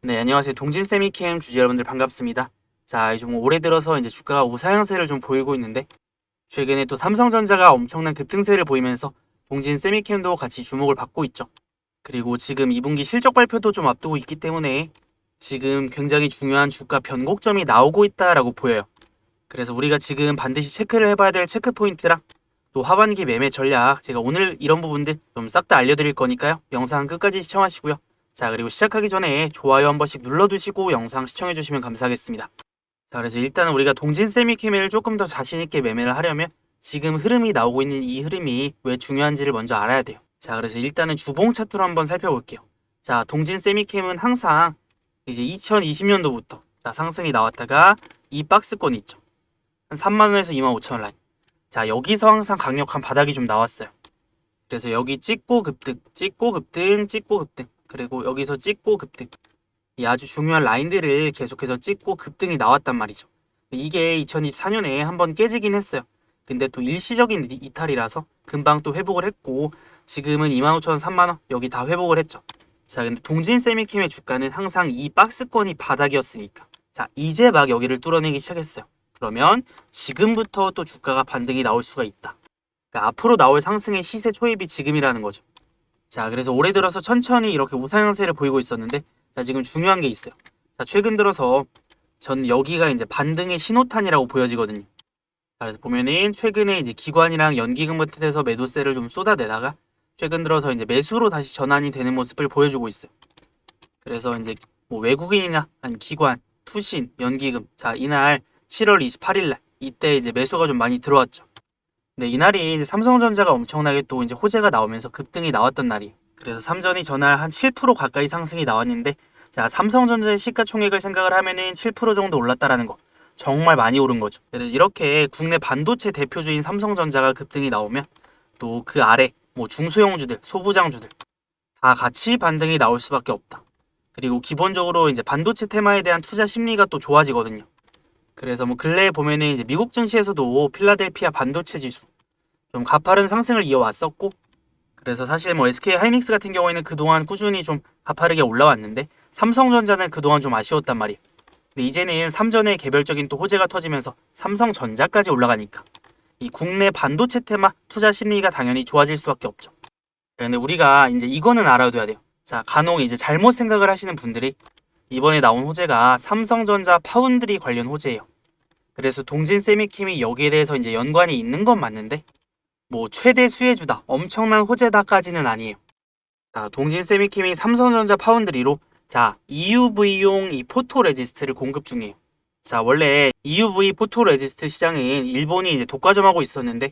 네, 안녕하세요. 동진세미캠 주주 여러분들 반갑습니다. 자, 좀 올해 들어서 이제 주가가 우상향세를 좀 보이고 있는데, 최근에 또 삼성전자가 엄청난 급등세를 보이면서 동진세미캠도 같이 주목을 받고 있죠. 그리고 지금 2분기 실적 발표도 좀 앞두고 있기 때문에 지금 굉장히 중요한 주가 변곡점이 나오고 있다라고 보여요. 그래서 우리가 지금 반드시 체크를 해봐야 될 체크 포인트랑 또 하반기 매매 전략, 제가 오늘 이런 부분들 좀 싹 다 알려드릴 거니까요. 영상 끝까지 시청하시고요. 자, 그리고 시작하기 전에 좋아요 한 번씩 눌러두시고 영상 시청해주시면 감사하겠습니다. 자, 그래서 일단은 우리가 동진 세미케미를 조금 더 자신있게 매매를 하려면 지금 흐름이 나오고 있는 이 흐름이 왜 중요한지를 먼저 알아야 돼요. 자, 그래서 일단은 주봉 차트로 한번 살펴볼게요. 자, 동진 세미캠은 항상 이제 2020년도부터 자, 상승이 나왔다가 이 박스권 있죠. 한 3만원에서 25,000원 라인. 자, 여기서 항상 강력한 바닥이 좀 나왔어요. 그래서 여기 찍고 급등, 찍고 급등, 찍고 급등. 그리고 여기서 찍고 급등. 이 아주 중요한 라인들을 계속해서 찍고 급등이 나왔단 말이죠. 이게 2024년에 한번 깨지긴 했어요. 근데 또 일시적인 이탈이라서 금방 또 회복을 했고 지금은 25,000원, 3만원 여기 다 회복을 했죠. 자, 근데 동진 세미킴의 주가는 항상 이 박스권이 바닥이었으니까 자, 이제 막 여기를 뚫어내기 시작했어요. 그러면 지금부터 또 주가가 반등이 나올 수가 있다. 그러니까 앞으로 나올 상승의 시세 초입이 지금이라는 거죠. 자, 그래서 올해 들어서 천천히 이렇게 우상향세를 보이고 있었는데 자, 지금 중요한 게 있어요. 자, 최근 들어서 전 여기가 이제 반등의 신호탄이라고 보여지거든요. 자, 그래서 보면은 최근에 이제 기관이랑 연기금 같은 데서 매도세를 좀 쏟아내다가 최근 들어서 이제 매수로 다시 전환이 되는 모습을 보여주고 있어요. 그래서 이제 뭐 외국인이나 아니 기관, 투신, 연기금 자, 이날 7월 28일 날 이때 이제 매수가 좀 많이 들어왔죠. 네, 이날이 이제 삼성전자가 엄청나게 또 이제 호재가 나오면서 급등이 나왔던 날이에요. 그래서 삼전이 전날 한 7% 가까이 상승이 나왔는데, 자, 삼성전자의 시가총액을 생각을 하면은 7% 정도 올랐다라는 거. 정말 많이 오른 거죠. 그래서 이렇게 국내 반도체 대표주인 삼성전자가 급등이 나오면 또 그 아래 뭐 중소형주들, 소부장주들 다 같이 반등이 나올 수밖에 없다. 그리고 기본적으로 이제 반도체 테마에 대한 투자 심리가 또 좋아지거든요. 그래서 뭐 근래에 보면은 이제 미국 증시에서도 필라델피아 반도체 지수 좀 가파른 상승을 이어왔었고 그래서 사실 뭐 SK 하이닉스 같은 경우에는 그동안 꾸준히 좀 가파르게 올라왔는데 삼성전자는 그동안 좀 아쉬웠단 말이에요. 근데 이제는 삼전의 개별적인 또 호재가 터지면서 삼성전자까지 올라가니까 이 국내 반도체 테마 투자 심리가 당연히 좋아질 수밖에 없죠. 근데 우리가 이제 이거는 알아둬야 돼요. 자, 간혹 이제 잘못 생각을 하시는 분들이 이번에 나온 호재가 삼성전자 파운드리 관련 호재예요. 그래서 동진 세미킴이 여기에 대해서 이제 연관이 있는 건 맞는데 뭐 최대 수혜주다, 엄청난 호재다까지는 아니에요. 자, 동진 세미킴이 삼성전자 파운드리로 자, EUV용 이 포토 레지스트를 공급 중이에요. 자, 원래 EUV 포토 레지스트 시장은 일본이 이제 독과점하고 있었는데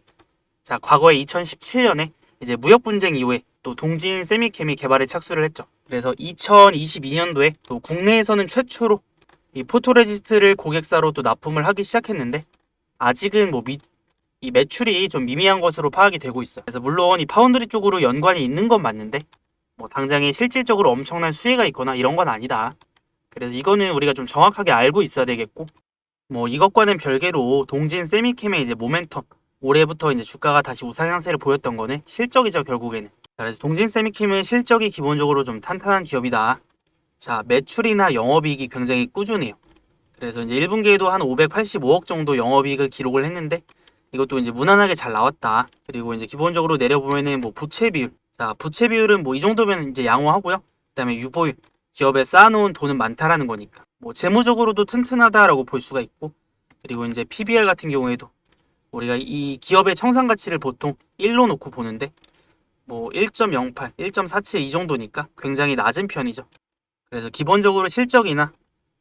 자, 과거에 2017년에 이제 무역 분쟁 이후에 또 동진 세미캠이 개발에 착수를 했죠. 그래서 2022년도에 또 국내에서는 최초로 이 포토레지스트를 고객사로 또 납품을 하기 시작했는데 아직은 뭐 이 매출이 좀 미미한 것으로 파악이 되고 있어요. 그래서 물론 이 파운드리 쪽으로 연관이 있는 건 맞는데 뭐 당장에 실질적으로 엄청난 수혜가 있거나 이런 건 아니다. 그래서 이거는 우리가 좀 정확하게 알고 있어야 되겠고 뭐 이것과는 별개로 동진 세미캠의 이제 모멘텀 올해부터 이제 주가가 다시 우상향세를 보였던 거는 실적이죠, 결국에는. 자, 그래서 동진 세미캠은 실적이 기본적으로 좀 탄탄한 기업이다. 자, 매출이나 영업이익이 굉장히 꾸준해요. 그래서 이제 1분기에도 한 585억 정도 영업이익을 기록을 했는데 이것도 이제 무난하게 잘 나왔다. 그리고 이제 기본적으로 내려보면은 뭐 부채 비율. 자, 부채 비율은 뭐 이 정도면 이제 양호하고요. 그다음에 유보율. 기업에 쌓아놓은 돈은 많다라는 거니까. 뭐 재무적으로도 튼튼하다라고 볼 수가 있고. 그리고 이제 PBR 같은 경우에도 우리가 이 기업의 청산 가치를 보통 1로 놓고 보는데 뭐 1.08, 1.47 이 정도니까 굉장히 낮은 편이죠. 그래서 기본적으로 실적이나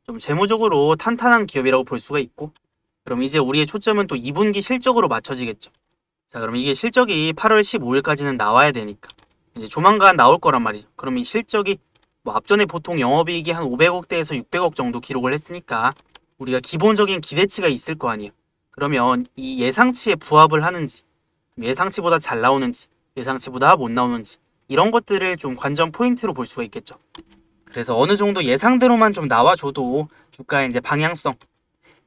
좀 재무적으로 탄탄한 기업이라고 볼 수가 있고 그럼 이제 우리의 초점은 또 2분기 실적으로 맞춰지겠죠. 자, 그럼 이게 실적이 8월 15일까지는 나와야 되니까 이제 조만간 나올 거란 말이죠. 그럼 이 실적이 뭐 앞전에 보통 영업이익이 한 500억대에서 600억 정도 기록을 했으니까 우리가 기본적인 기대치가 있을 거 아니에요. 그러면 이 예상치에 부합을 하는지 예상치보다 잘 나오는지 예상치보다 못 나오는지 이런 것들을 좀 관전 포인트로 볼 수가 있겠죠. 그래서 어느 정도 예상대로만 좀 나와줘도 주가의 이제 방향성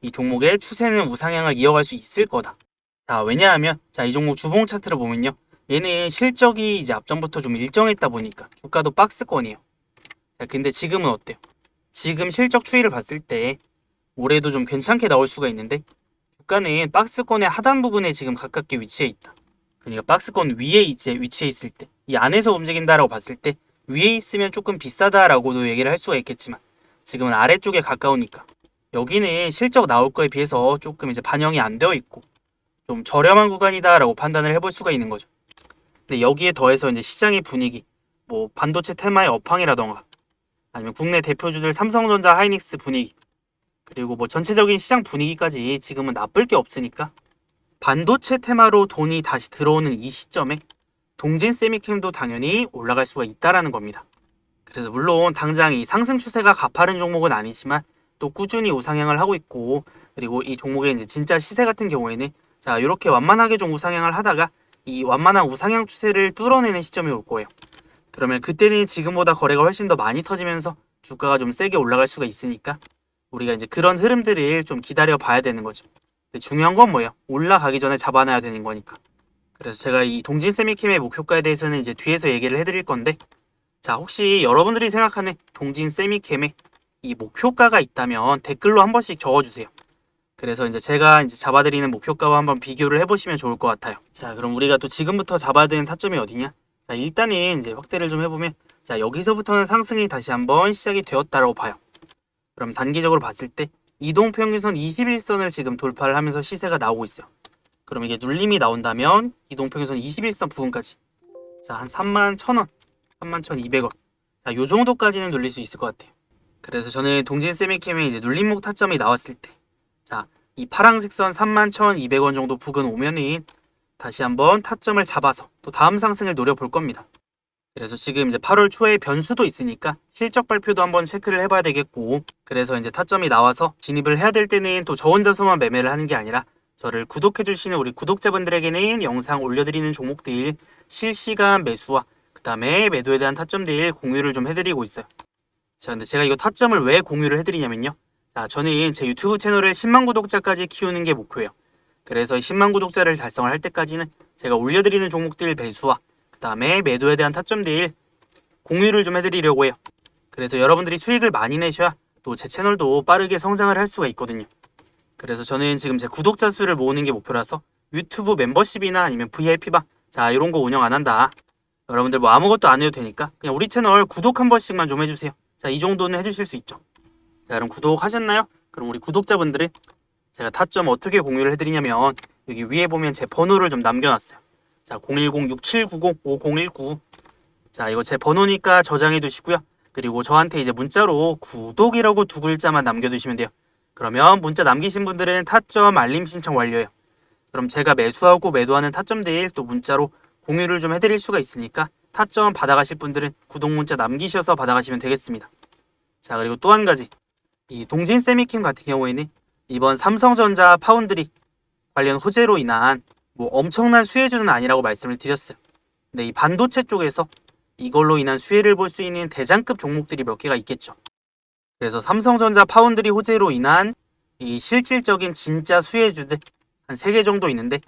이 종목의 추세는 우상향을 이어갈 수 있을 거다. 자, 왜냐하면 자, 이 종목 주봉 차트를 보면요. 얘는 실적이 이제 앞전부터 좀 일정했다 보니까 주가도 박스권이에요. 자, 근데 지금은 어때요? 지금 실적 추이를 봤을 때 올해도 좀 괜찮게 나올 수가 있는데 주가는 박스권의 하단 부분에 지금 가깝게 위치해 있다. 그러니까 박스권 위에 이제 위치해 있을 때 이 안에서 움직인다라고 봤을 때 위에 있으면 조금 비싸다라고도 얘기를 할 수가 있겠지만 지금은 아래쪽에 가까우니까 여기는 실적 나올 거에 비해서 조금 이제 반영이 안 되어 있고 좀 저렴한 구간이다라고 판단을 해볼 수가 있는 거죠. 근데 여기에 더해서 이제 시장의 분위기, 뭐 반도체 테마의 업황이라던가 아니면 국내 대표주들 삼성전자, 하이닉스 분위기 그리고 뭐 전체적인 시장 분위기까지 지금은 나쁠 게 없으니까 반도체 테마로 돈이 다시 들어오는 이 시점에 동진 세미캠도 당연히 올라갈 수가 있다라는 겁니다. 그래서 물론 당장 이 상승 추세가 가파른 종목은 아니지만 또 꾸준히 우상향을 하고 있고 그리고 이 종목의 이제 진짜 시세 같은 경우에는 자 이렇게 완만하게 좀 우상향을 하다가 이 완만한 우상향 추세를 뚫어내는 시점이 올 거예요. 그러면 그때는 지금보다 거래가 훨씬 더 많이 터지면서 주가가 좀 세게 올라갈 수가 있으니까 우리가 이제 그런 흐름들을 좀 기다려 봐야 되는 거죠. 근데 중요한 건 뭐예요? 올라가기 전에 잡아놔야 되는 거니까. 그래서 제가 이 동진 세미캠의 목표가에 대해서는 이제 뒤에서 얘기를 해드릴 건데 자 혹시 여러분들이 생각하는 동진 세미캠의 이 목표가가 있다면 댓글로 한 번씩 적어주세요. 그래서 이제 제가 이제 잡아드리는 목표가와 한번 비교를 해보시면 좋을 것 같아요. 자 그럼 우리가 또 지금부터 잡아야 되는 타점이 어디냐? 자 일단은 이제 확대를 좀 해보면 자 여기서부터는 상승이 다시 한번 시작이 되었다라고 봐요. 그럼 단기적으로 봤을 때 이동평균선 21선을 지금 돌파를 하면서 시세가 나오고 있어요. 그럼 이게 눌림이 나온다면 이동평균선 21선 부분까지 자 한 31,000원 31,200원 자 요 정도까지는 눌릴 수 있을 것 같아요. 그래서 저는 동진 세미캠에 이제 눌림목 타점이 나왔을 때 자 이 파란색 선 31,200원 정도 부근 오면은 다시 한번 타점을 잡아서 또 다음 상승을 노려볼 겁니다. 그래서 지금 이제 8월 초에 변수도 있으니까 실적 발표도 한번 체크를 해봐야 되겠고 그래서 이제 타점이 나와서 진입을 해야 될 때는 또 저 혼자서만 매매를 하는 게 아니라 저를 구독해주시는 우리 구독자분들에게는 영상 올려드리는 종목들 실시간 매수와 그 다음에 매도에 대한 타점들 공유를 좀 해드리고 있어요. 자 근데 제가 이거 타점을 왜 공유를 해드리냐면요. 자 저는 제 유튜브 채널을 10만 구독자까지 키우는 게 목표예요. 그래서 10만 구독자를 달성을 할 때까지는 제가 올려드리는 종목들 매수와 그 다음에 매도에 대한 타점들 공유를 좀 해드리려고 해요. 그래서 여러분들이 수익을 많이 내셔야 또 제 채널도 빠르게 성장을 할 수가 있거든요. 그래서 저는 지금 제 구독자 수를 모으는 게 목표라서 유튜브 membership이나 아니면 VIP방 자 이런 거 운영 안 한다. 여러분들 뭐 아무것도 안 해도 되니까 그냥 우리 채널 구독 한 번씩만 좀 해주세요. 자 이 정도는 해주실 수 있죠. 자 그럼 구독하셨나요? 그럼 우리 구독자분들은 제가 타점 어떻게 공유를 해드리냐면 여기 위에 보면 제 번호를 좀 남겨놨어요. 자 010-6790-5019 자 이거 제 번호니까 저장해 두시고요. 그리고 저한테 이제 문자로 구독이라고 두 글자만 남겨두시면 돼요. 그러면 문자 남기신 분들은 타점 알림 신청 완료해요. 그럼 제가 매수하고 매도하는 타점들 또 문자로 공유를 좀 해드릴 수가 있으니까 타점 받아가실 분들은 구독 문자 남기셔서 받아가시면 되겠습니다. 자 그리고 또 한 가지 이 동진 세미캠 같은 경우에는 이번 삼성전자 파운드리 관련 호재로 인한 뭐 엄청난 수혜주는 아니라고 말씀을 드렸어요. 근데 이 반도체 쪽에서 이걸로 인한 수혜를 볼 수 있는 대장급 종목들이 몇 개가 있겠죠. 그래서 삼성전자 파운드리 호재로 인한 이 실질적인 진짜 수혜주들 한 3개 정도 있는데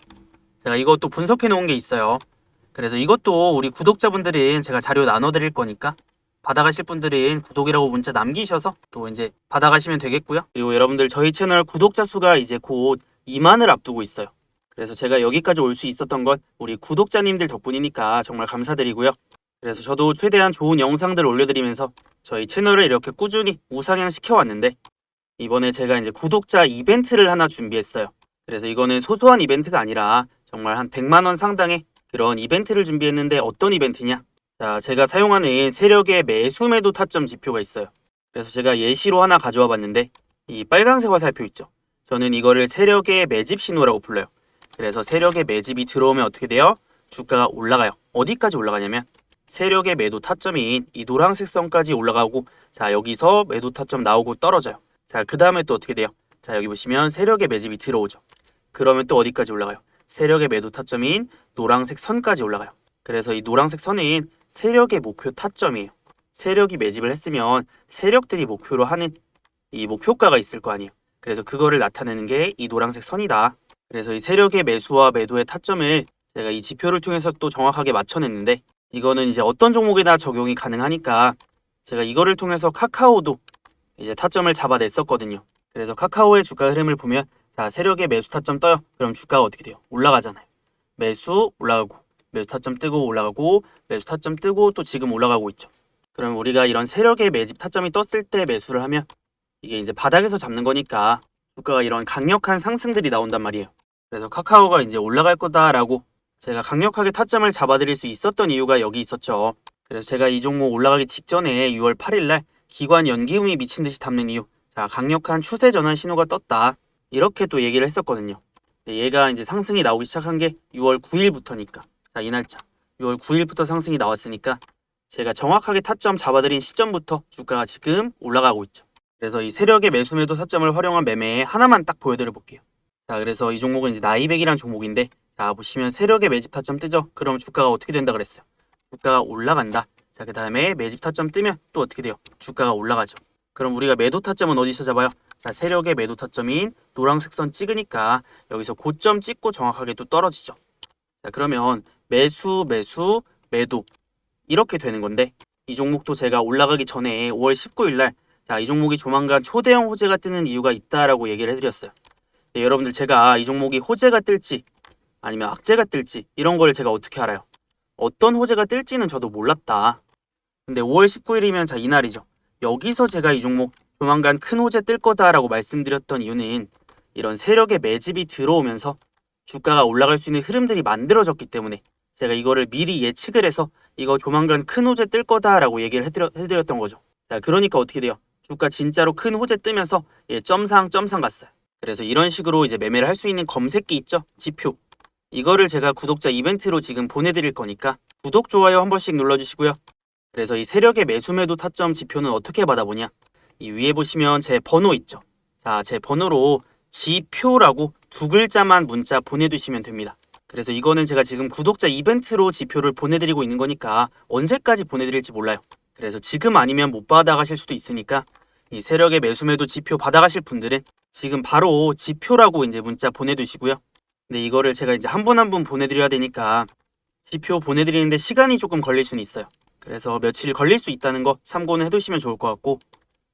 제가 이것도 분석해 놓은 게 있어요. 그래서 이것도 우리 구독자분들은 제가 자료 나눠 드릴 거니까 받아가실 분들은 구독이라고 문자 남기셔서 또 이제 받아가시면 되겠고요. 그리고 여러분들 저희 채널 구독자 수가 이제 곧 2만을 앞두고 있어요. 그래서 제가 여기까지 올 수 있었던 건 우리 구독자님들 덕분이니까 정말 감사드리고요. 그래서 저도 최대한 좋은 영상들 올려드리면서 저희 채널을 이렇게 꾸준히 우상향 시켜왔는데 이번에 제가 이제 구독자 이벤트를 하나 준비했어요. 그래서 이거는 소소한 이벤트가 아니라 정말 한 100만 원 상당의 그런 이벤트를 준비했는데 어떤 이벤트냐? 자, 제가 사용하는 세력의 매수 매도 타점 지표가 있어요. 그래서 제가 예시로 하나 가져와 봤는데 이 빨간색 화살표 있죠? 저는 이거를 세력의 매집 신호라고 불러요. 그래서 세력의 매집이 들어오면 어떻게 돼요? 주가가 올라가요. 어디까지 올라가냐면 세력의 매도 타점인 이 노란색 선까지 올라가고 자 여기서 매도 타점 나오고 떨어져요. 자 그 다음에 또 어떻게 돼요? 자 여기 보시면 세력의 매집이 들어오죠. 그러면 또 어디까지 올라가요? 세력의 매도 타점인 노란색 선까지 올라가요. 그래서 이 노란색 선은 세력의 목표 타점이에요. 세력이 매집을 했으면 세력들이 목표로 하는 이 목표가가 있을 거 아니에요. 그래서 그거를 나타내는 게 이 노란색 선이다. 그래서 이 세력의 매수와 매도의 타점을 제가 이 지표를 통해서 또 정확하게 맞춰냈는데 이거는 이제 어떤 종목에나 적용이 가능하니까 제가 이거를 통해서 카카오도 이제 타점을 잡아냈었거든요. 그래서 카카오의 주가 흐름을 보면 자, 세력의 매수 타점 떠요. 그럼 주가가 어떻게 돼요? 올라가잖아요. 매수 올라가고 매수 타점 뜨고 올라가고 매수 타점 뜨고 또 지금 올라가고 있죠. 그럼 우리가 이런 세력의 매집 타점이 떴을 때 매수를 하면 이게 이제 바닥에서 잡는 거니까 주가가 이런 강력한 상승들이 나온단 말이에요. 그래서 카카오가 이제 올라갈 거다라고 제가 강력하게 타점을 잡아드릴 수 있었던 이유가 여기 있었죠. 그래서 제가 이 종목 올라가기 직전에 6월 8일 날 기관 연기음이 미친 듯이 담는 이유, 자, 강력한 추세 전환 신호가 떴다, 이렇게 또 얘기를 했었거든요. 얘가 이제 상승이 나오기 시작한 게 6월 9일부터니까, 자, 이 날짜 6월 9일부터 상승이 나왔으니까 제가 정확하게 타점 잡아드린 시점부터 주가가 지금 올라가고 있죠. 그래서 이 세력의 매수 매도 타점을 활용한 매매 하나만 딱 보여드려 볼게요. 자, 그래서 이 종목은 이제 나이백이라는 종목인데, 자, 보시면 세력의 매집 타점 뜨죠? 그럼 주가가 어떻게 된다 그랬어요? 주가가 올라간다. 자, 그 다음에 매집 타점 뜨면 또 어떻게 돼요? 주가가 올라가죠. 그럼 우리가 매도 타점은 어디서 잡아요? 자, 세력의 매도 타점인 노란색 선 찍으니까 여기서 고점 찍고 정확하게 또 떨어지죠. 자, 그러면 매수, 매수, 매도 이렇게 되는 건데, 이 종목도 제가 올라가기 전에 5월 19일 날 자, 이 종목이 조만간 초대형 호재가 뜨는 이유가 있다라고 얘기를 해드렸어요. 네, 여러분들 제가 이 종목이 호재가 뜰지 아니면 악재가 뜰지 이런 걸 제가 어떻게 알아요? 어떤 호재가 뜰지는 저도 몰랐다. 근데 5월 19일이면 자, 이날이죠. 여기서 제가 이 종목 조만간 큰 호재 뜰 거다라고 말씀드렸던 이유는 이런 세력의 매집이 들어오면서 주가가 올라갈 수 있는 흐름들이 만들어졌기 때문에 제가 이거를 미리 예측을 해서 이거 조만간 큰 호재 뜰 거다라고 얘기를 해드렸던 거죠. 자, 그러니까 어떻게 돼요? 주가 진짜로 큰 호재 뜨면서 점상 갔어요. 그래서 이런 식으로 이제 매매를 할 수 있는 검색기 있죠? 지표. 이거를 제가 구독자 이벤트로 지금 보내드릴 거니까 구독, 좋아요 한 번씩 눌러주시고요. 그래서 이 세력의 매수 매도 타점 지표는 어떻게 받아보냐? 이 위에 보시면 제 번호 있죠? 자, 제 번호로 지표라고 두 글자만 문자 보내두시면 됩니다. 그래서 이거는 제가 지금 구독자 이벤트로 지표를 보내드리고 있는 거니까 언제까지 보내드릴지 몰라요. 그래서 지금 아니면 못 받아가실 수도 있으니까 이 세력의 매수 매도 지표 받아가실 분들은 지금 바로 지표라고 이제 문자 보내두시고요. 근데 이거를 제가 이제 한 분 한 분 보내드려야 되니까 지표 보내드리는데 시간이 조금 걸릴 수는 있어요. 그래서 며칠 걸릴 수 있다는 거 참고는 해두시면 좋을 것 같고,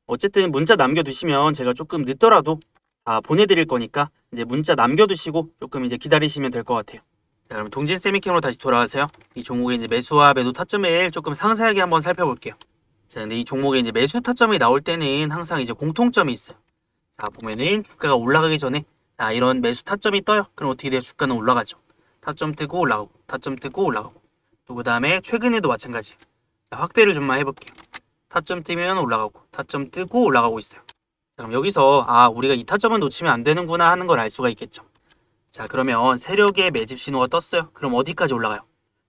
어쨌든 문자 남겨두시면 제가 조금 늦더라도 다 보내드릴 거니까 이제 문자 남겨두시고 조금 이제 기다리시면 될 것 같아요. 자, 그럼 동진 세미캠으로 다시 돌아와서요. 이 종목의 이제 매수와 매도 타점을 조금 상세하게 한번 살펴볼게요. 자, 근데 이 종목의 이제 매수 타점이 나올 때는 항상 이제 공통점이 있어요. 자, 보면은 주가가 올라가기 전에 자, 이런 매수 타점이 떠요. 그럼 어떻게 돼요? 주가는 올라가죠. 타점 뜨고 올라가고, 타점 뜨고 올라가고. 또 그 다음에 최근에도 마찬가지예요. 자, 확대를 좀만 해볼게요. 타점 뜨면 올라가고, 타점 뜨고 올라가고 있어요. 자, 그럼 여기서 우리가 이 타점은 놓치면 안 되는구나 하는 걸 알 수가 있겠죠. 자, 그러면 세력의 매집 신호가 떴어요. 그럼 어디까지 올라가요?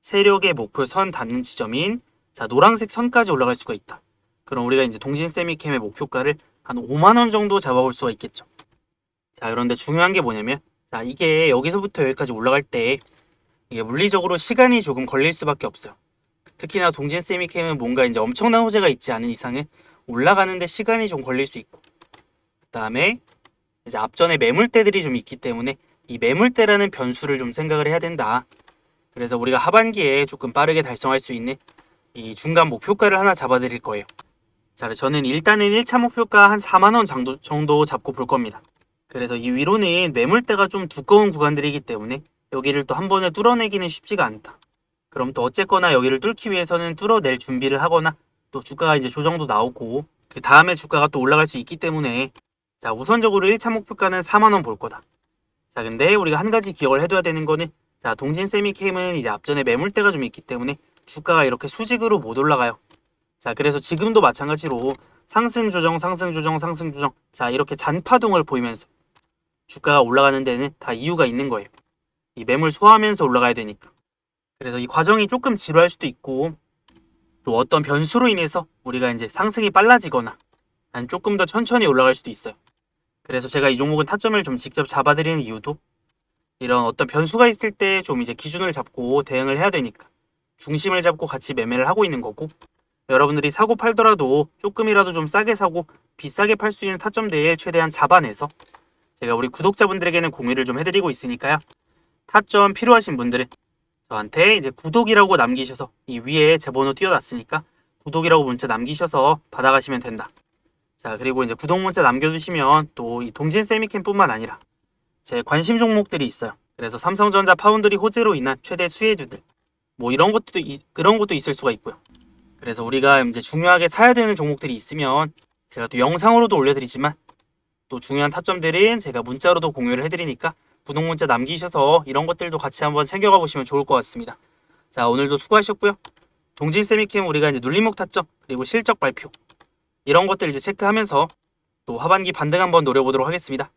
세력의 목표 선 닿는 지점인 자, 노란색 선까지 올라갈 수가 있다. 그럼 우리가 이제 동진 세미캠의 목표가를 한 5만 원 정도 잡아볼 수가 있겠죠. 자, 그런데 중요한 게 뭐냐면 자, 이게 여기서부터 여기까지 올라갈 때 이게 물리적으로 시간이 조금 걸릴 수밖에 없어요. 특히나 동진 세미캠은 뭔가 이제 엄청난 호재가 있지 않은 이상은 올라가는데 시간이 좀 걸릴 수 있고, 그 다음에 이제 앞전에 매물대들이 좀 있기 때문에 이 매물대라는 변수를 좀 생각을 해야 된다. 그래서 우리가 하반기에 조금 빠르게 달성할 수 있는 이 중간 목표가를 하나 잡아드릴 거예요. 자, 저는 일단은 1차 목표가 한 4만 원 정도 잡고 볼 겁니다. 그래서 이 위로는 매물대가 좀 두꺼운 구간들이기 때문에 여기를 또 한 번에 뚫어내기는 쉽지가 않다. 그럼 또 어쨌거나 여기를 뚫기 위해서는 뚫어낼 준비를 하거나 또 주가가 이제 조정도 나오고 그 다음에 주가가 또 올라갈 수 있기 때문에 자, 우선적으로 1차 목표가는 4만 원 볼 거다. 자, 근데 우리가 한 가지 기억을 해둬야 되는 거는 자, 동진 세미캠은 이제 앞전에 매물대가 좀 있기 때문에 주가가 이렇게 수직으로 못 올라가요. 자, 그래서 지금도 마찬가지로 상승 조정, 상승 조정, 상승 조정, 자, 이렇게 잔파동을 보이면서 주가가 올라가는 데는 다 이유가 있는 거예요. 이 매물 소화하면서 올라가야 되니까. 그래서 이 과정이 조금 지루할 수도 있고 또 어떤 변수로 인해서 우리가 이제 상승이 빨라지거나 아니면 조금 더 천천히 올라갈 수도 있어요. 그래서 제가 이 종목은 타점을 좀 직접 잡아드리는 이유도 이런 어떤 변수가 있을 때 좀 이제 기준을 잡고 대응을 해야 되니까 중심을 잡고 같이 매매를 하고 있는 거고, 여러분들이 사고 팔더라도 조금이라도 좀 싸게 사고 비싸게 팔 수 있는 타점대에 최대한 잡아내서 제가 우리 구독자분들에게는 공유를 좀 해드리고 있으니까요. 타점 필요하신 분들은 저한테 이제 구독이라고 남기셔서 이 위에 제 번호 띄워놨으니까 구독이라고 문자 남기셔서 받아가시면 된다. 자, 그리고 이제 구독 문자 남겨주시면 또 이 동진 세미캠뿐만 아니라 제 관심 종목들이 있어요. 그래서 삼성전자 파운드리 호재로 인한 최대 수혜주들 뭐 이런 것도 그런 것도 있을 수가 있고요. 그래서 우리가 이제 중요하게 사야 되는 종목들이 있으면 제가 또 영상으로도 올려드리지만 또 중요한 타점들은 제가 문자로도 공유를 해드리니까 구독 문자 남기셔서 이런 것들도 같이 한번 챙겨가 보시면 좋을 것 같습니다. 자, 오늘도 수고하셨고요. 동진 세미캠 우리가 이제 눌림목 타점 그리고 실적 발표 이런 것들 이제 체크하면서 또 하반기 반등 한번 노려보도록 하겠습니다.